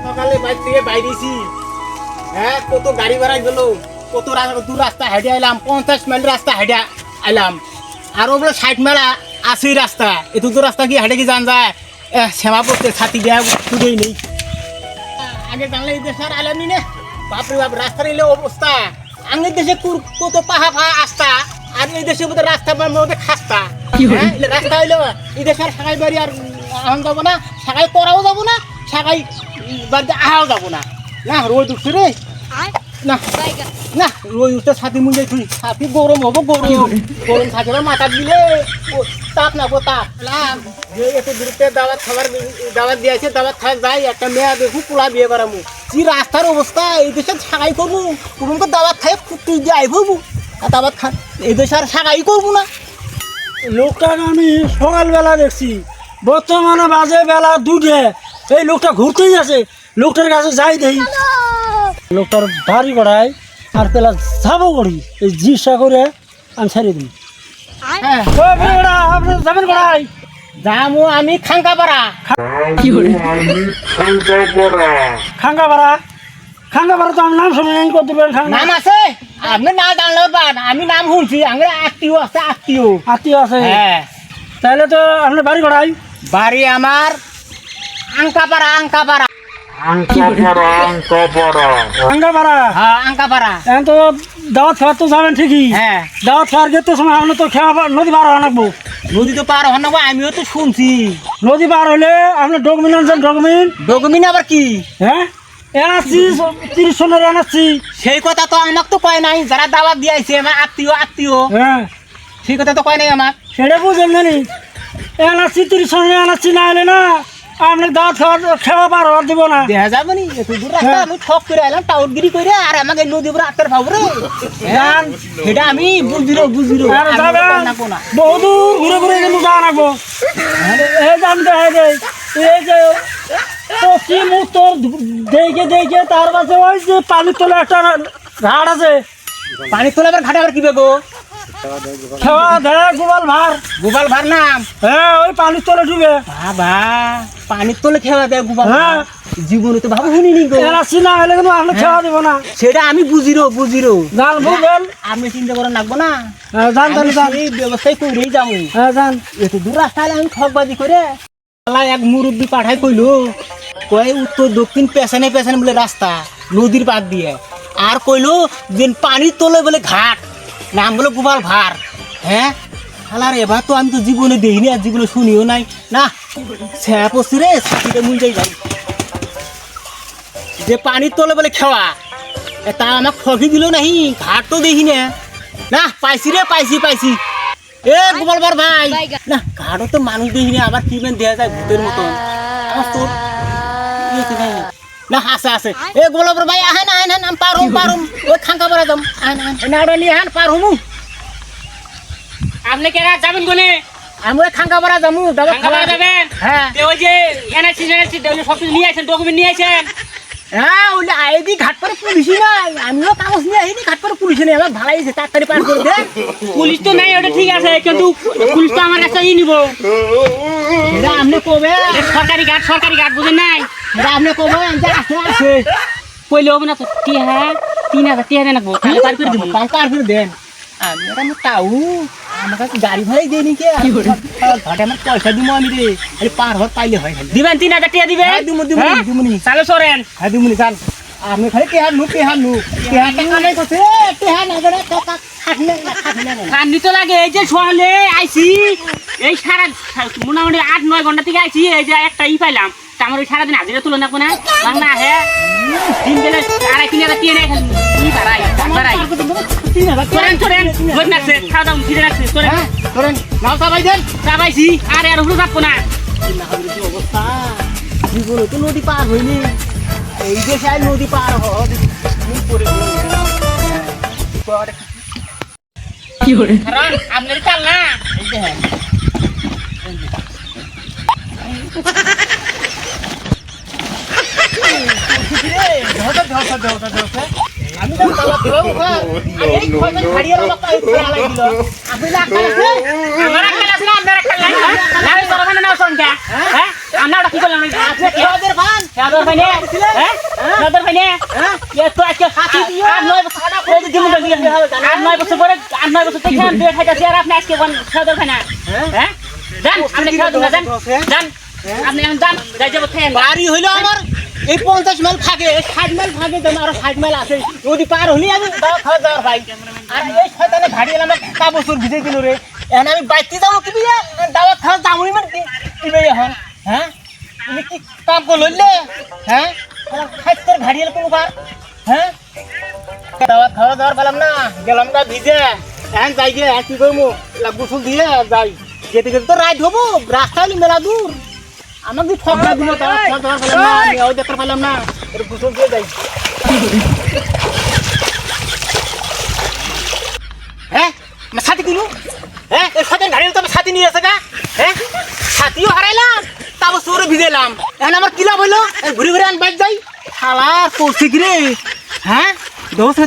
সকালে বাইর থেকে বাইরেছি, হ্যাঁ কত গাড়ি ভাড়া গেল, কত দূর রাস্তা হেঁটে আইলাম, 50 মাইল রাস্তা হেঁটে আইলাম, আরো বলে 60 মাইল আছে রাস্তা, এত দূর রাস্তা কি হেঁটে কি জান যায়? শ্যামা পড়তে ছাতি দেওয়া খুঁজেই নেই। আগে জানলে এই দেশে আর আইলামনি না, বাপরে বাপ রাস্তার এলে অবস্থা। আগের দেশে কত পাহা ফাহা আস্তা, আর এই দেশের মধ্যে রাস্তা মধ্যে খাস্তা। হ্যাঁ রাস্তা হইলো এই দেশের সাগাই বাড়ি আর আহন যাবো না, সাগাই করাও যাবো না, সাগাই বাড়িতে আহাও যাবো না। না রোদ উঠছে রে, না না রোদ উঠতে ছাতি মুঞ্জাই তুই, ছাতি গরম হবো, গরম গরম থাকে না মাথা দিলে তাপ না গো তাপ। যে এত দূরতে দাওয়াত খাবার দাওয়াত দিয়েছে, দাওয়াত খাওয়া যাই, একটা মেয়া দেখু পোলা বিয়ে করামু। কি রাস্তার অবস্থা, এই দেশে সাগাই করবো কোনো তো দাওয়াত খাই তুই দিয়ে আইবো, আর দাওয়াত খা এই দেশে আর সাগাই করবো না। লোকটাকে আমি সকালবেলা দেখছি, বর্তমানে বাজে বেলা 2টে, এই লোকটা ঘুরতেই আছে। লোকটার কাছে যাই দেখি, লোকটার বাড়ি করাই আর পেলা যাবো করি, এই জিজ্ঞাসা করে আমি ছেড়ে দিই। হ্যাঁ আপনার যাবেন করাই যামু আমি খাঙ্কাপাড়া। খাঙ্গাপাড়া? খাঙ্গাপাড়া তো আমার নাম শুনে নেই, করতে পারেন নাম আছে আপনি না জানলেও পান, আমি নাম শুনছি। আমার আত্মীয় আছে, আত্মীয় আছে। হ্যাঁ তাহলে তো আপনার বাড়ি করাই? বাড়ি আমার আঙ্কাপাড়া। খাঙ্গাপাড়া? হ্যাঁ আঙ্কাপাড়া। এখন তো দাওয়াত খাওয়ার তো যাবেন ঠিকই, হ্যাঁ দাওয়াত খাওয়ার গেতে সময় আপনি তো খেয়া নদী পার হওয়া লাগবো। নদী তো পার হন না, আমিও তো শুনছি। নদী পার হলে আপনার ডকুমেন্ট আনছেন? ডকুমেন্ট আবার কি? হ্যাঁ এনাচ্ছি 30 সনের এনাচ্ছি। সেই কথা তো আমাকে তো কয় নাই, যারা দাওয়াত দিয়েছে আমার আত্মীয়, হ্যাঁ সেই কথা তো কয় নাই আমাক। সেটা বুঝেন জানি, এনাচ্ছি 30 সনের এনাচ্ছি, না হলে না আপনার দাওয়াত খাওয়া পার হওয়ার দিব না। দেখা যাবে নি এত দূর রাস্তা আমি ঠক করে আইলাম, টাউটগিরি করে, আর আমাকে নদী পুরো আত্মার ভাব রে। সেটা আমি বুঝিরো বহুদূর ঘুরে ঘুরে কিন্তু যাওয়া লাগবো। এই যে আমি দেখা যায় এই যে পশ্চিম উত্তর দেখে দেখে, তার পাশে ওই যে পানির তলে একটা ঘাট আছে। পানির তোলা আবার ঘাটে আবার কি বেগো? খেওয়া দেয় গোপাল ভার নাম। হ্যাঁ ওই পানির তলে ডুবে। বাবা পানির তলে খেওয়া দেয় গোপাল? হ্যাঁ জীবনে তো ভাবো শুনিনি গো। এলাচি না হলে কিন্তু আপনি খেওয়া দিব না। সেটা আমি বুঝিরো জান বুঝবেন, আপনি চিন্তা করে রাখবো না। জান তাহলে যান, এই ব্যবস্থায় করেই যাবো। হ্যাঁ যান। এত দূর রাস্তা হলে আমি ঠকবাজি করে এক মুরব্বী পাঠাই কইলো, কয় উত্তর দক্ষিণ পেছনে পেছনে বলে রাস্তা নদীর পাড় দিয়ে, আর কইলো যে পানির তলে বলে ঘাট, নাম বলে গোপাল ভার। হ্যাঁ আর এবার তো আমি তো জীবনে দেখিনি, আর জীবনে শুনিও নাই। না ছ্যাঁ পড়ছি রে, ছাতিটা মুঞ্জাই যাই যে পানির তলে বলে খেওয়া, তা আমাকে ঠকি দিল নাহি, ঘাট তো দেখি না। পাইছি রে, পাইছি এ গোপাল ভার ভাই। না ঘাটও তো মানুষ দেখিনি, আবার কি দেখা যায় ভূতের মতন। আমার তো না আছে এ গোপাল ভার ভাই, আহেন আমি পারুম ওই খাঙ্কাপাড়া যাম, আহেন নিয়ে আহেন পার হমু। আপনি কেরা যাবেন কোনে? আমি ওই খাঙ্কাপাড়া যামু, খাবার যাবেন? হ্যাঁ ওই যে এনআরসি সব কিছু নিয়ে আসেন, ডকুমেন্ট নিয়ে আসেন। হ্যাঁ ওই আইডি ঘাট পরে পুলিশই নাই, আমিও কাগজ নিয়ে আহিনি, ঘাট পরে পুলিশই নাই। আমার ভালাই আছে, তাড়াতাড়ি পার করে দে। পুলিশ তো নাই, ওটা ঠিক আছে, কিন্তু পুলিশ তো আমার কাছে নিব। সেটা আপনি কবে, সরকারি ঘাট বুঝেন নাই? সেটা আপনি কবে আছে কইলে হবে না তো। 3000 টাকা দেন, তাহলে পার করে দিব। পার করে দেন। আমি এটা আমার তাও আমার কাছে গাড়ি ভাড়াই দেয়নি কে, ঘাটে আমার পয়সা দিব আমি রে, আরে পার হওয়ার পাইলে হয়। দিবেন 3000 টাকা দিবেন? দিমুনি তাহলে সরেন। হ্যাঁ দিমুনি চাল। আপনি খালি টেহার টাকা নাই করছে, টেহার না করে টাকা খাটলে কান্দি তো লাগে। এই যে সোয়ালে আইছি, এই সারা মোটামুটি 8-9 ঘন্টা থেকে আইছি, এই যে একটা পাইলাম। আমার ওই সারাদিন হাজিরা তুলে না কোনা বাংলা হ্যাঁ দিন গেলে 2,500-3,000 টাকা নেই, বাড়াই খাওয়া দাওয়া ফিরে রাখছে। করেন নাও সবাই দেন, চাবাইছি আর এর উপরে যাবো না। অবস্থা জীবনে তো নদী পার হয়নি, এই দেশে আর নদী পার কারণ আপনার চাল না আমি আমার একটা আছে না, আপনার একটা আমরা ওটা কি করলাম খেয়াদের ভান খেয়াদর ভাই নে হ্যাঁ খেয়াদর ভাই নে হ্যাঁ এ তো আজকে 8-9 বছর পরে 8-9 বছর থেকে আমি বের খাইতেছি আর আপনি আজকে কোন খেয়াদর ভাই না হ্যাঁ যান আপনি খেয়াদর না যান যান আপনি এখন যান যাই যাবো খেয়ে বাড়ি হইলো আমার এই 50 মাইল থাকে 60 মাইল থাকে তো আরো 60 মাইল আছে যদি পার হলি আমি দাওয়া খাওয়া যাওয়ার ভাই আর এই শয়তানে গাড়ি এলাম কা বছর ভিজে দিল রে এখন আমি বাইতে যাবো কি বিয়া দাওয়া খাওয়া যাবোই মানে কি বে এখন হ্যাঁ তুমি কি কাম কর লইলে হ্যাঁ খাইতর গাড়ি এল কোন বার হ্যাঁ দাওয়া খাওয়া যাওয়ার পেলাম না গেলাম গা ভিজে এখন যাই গে কি করবো গোসল দিয়ে যাই যেতে যেতে তো রাইড হবো রাস্তা হলি মেলা দূর আমাকে যদি ঠকরা দিল দাওয়া খাওয়া যাওয়ার পেলাম না আমি ওই দেখতে পেলাম না এটা গোসল দিয়ে যাই হ্যাঁ সাথী কিনু হ্যাঁ এর সাথে গাড়ি তো সাথী নিয়ে এসে গা হ্যাঁ সাথীও হারাইলাম তাও সরে ভিজেলাম এখন আমার কিলাম হইলো ঘুরে ঘুরে আন বাইক যাই শালা করছি কি রে হ্যাঁ দোষে